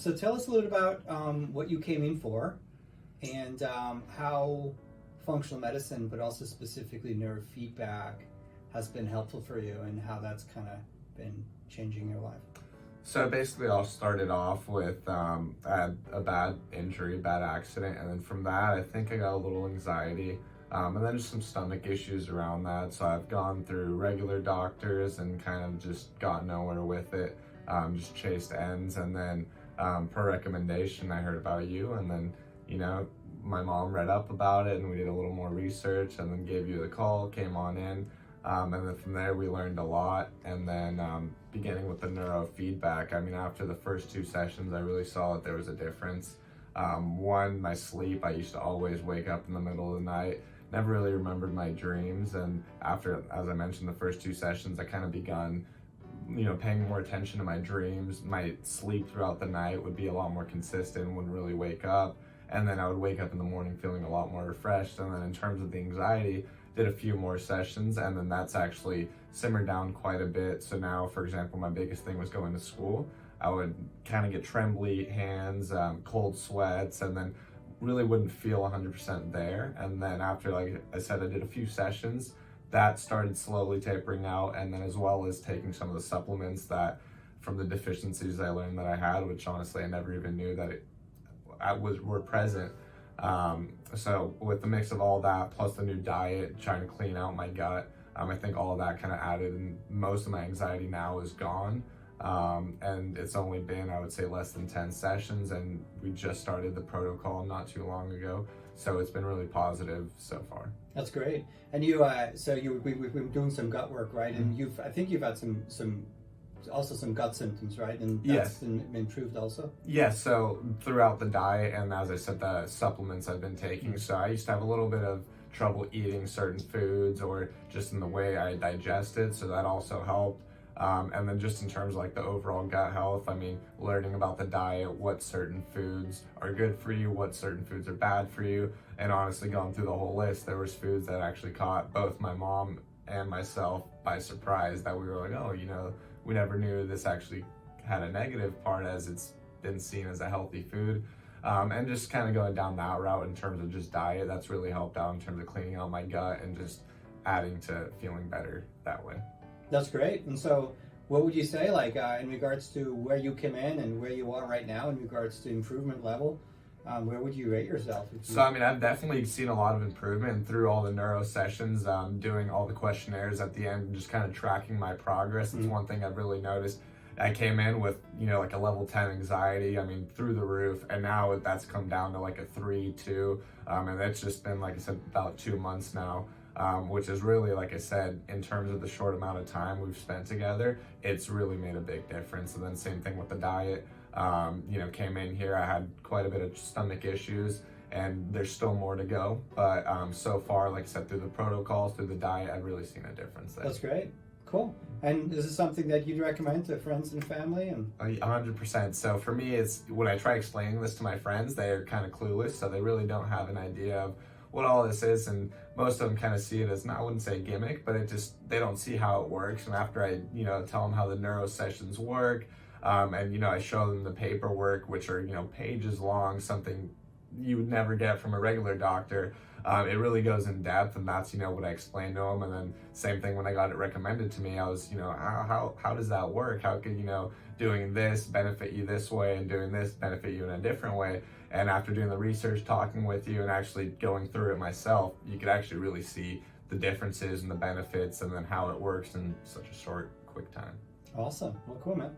So tell us a little about what you came in for and how functional medicine, but also specifically neurofeedback, has been helpful for you and how that's kind of been changing your life. So basically, all started off with I had a bad injury, bad accident, and then from that, I think I got a little anxiety, and then just some stomach issues around that. So I've gone through regular doctors and kind of just got nowhere with it, just chased ends, and then per recommendation, I heard about you, and then my mom read up about it, and we did a little more research, and then gave you the call, came on in. And then from there, we learned a lot. And then beginning with the neurofeedback, I mean, after the first 2 sessions, I really saw that there was a difference. One, my sleep, I used to always wake up in the middle of the night, never really remembered my dreams. And after, as I mentioned, the first 2 sessions, I kind of begun, paying more attention to my dreams. My sleep throughout the night would be a lot more consistent, wouldn't really wake up. And then I would wake up in the morning feeling a lot more refreshed. And then in terms of the anxiety, did a few more sessions, and then that's actually simmered down quite a bit. So now, for example, my biggest thing was going to school. I would kind of get trembly hands, cold sweats, and then really wouldn't feel 100% there. And then after, like I said, I did a few sessions, that started slowly tapering out, and then as well as taking some of the supplements that from the deficiencies I learned that I had, which honestly I never even knew that were present. So with the mix of all that, plus the new diet, trying to clean out my gut, I think all of that kind of added, and most of my anxiety now is gone. And it's only been, I would say, less than 10 sessions, and we just started the protocol not too long ago. So it's been really positive so far. That's great. And we've been doing some gut work, right? And I think you've had some gut symptoms, right? And that's Yes. been improved also? Yes, so throughout the diet, and as I said, the supplements I've been taking, so I used to have a little bit of trouble eating certain foods or just in the way I digested, so that also helped. And then just in terms of like the overall gut health, I mean, learning about the diet, what certain foods are good for you, what certain foods are bad for you, and honestly going through the whole list, there was foods that actually caught both my mom and myself by surprise, that we were like, oh, we never knew this actually had a negative part, as it's been seen as a healthy food. And just kind of going down that route in terms of just diet, that's really helped out in terms of cleaning out my gut and just adding to feeling better that way. That's great. And so what would you say, like in regards to where you came in and where you are right now in regards to improvement level? Where would you rate yourself? So, I mean, I've definitely seen a lot of improvement through all the neuro sessions, doing all the questionnaires at the end, and just kind of tracking my progress. It's one thing I've really noticed. I came in with, like a level 10 anxiety, I mean, through the roof, and now that's come down to like a 3, 2, and that's just been, like I said, about 2 months now. Which is really, like I said, in terms of the short amount of time we've spent together, it's really made a big difference. And then same thing with the diet. Came in here, I had quite a bit of stomach issues, and there's still more to go. But so far, like I said, through the protocols, through the diet, I've really seen a difference there. That's great. Cool. And is this something that you'd recommend to friends and family? 100%. So for me, it's when I try explaining this to my friends, they're kind of clueless, so they really don't have an idea of what all this is, and most of them kind of see it as, I wouldn't say gimmick, but they don't see how it works. And after I tell them how the neuro sessions work, and I show them the paperwork, which are pages long, something you would never get from a regular doctor, it really goes in depth, and that's what I explained to them. And then same thing when I got it recommended to me, I was how does that work? How could doing this benefit you this way and doing this benefit you in a different way? And after doing the research, talking with you, and actually going through it myself, you could actually really see the differences and the benefits, and then how it works in such a short, quick time. Awesome. Well, cool, man.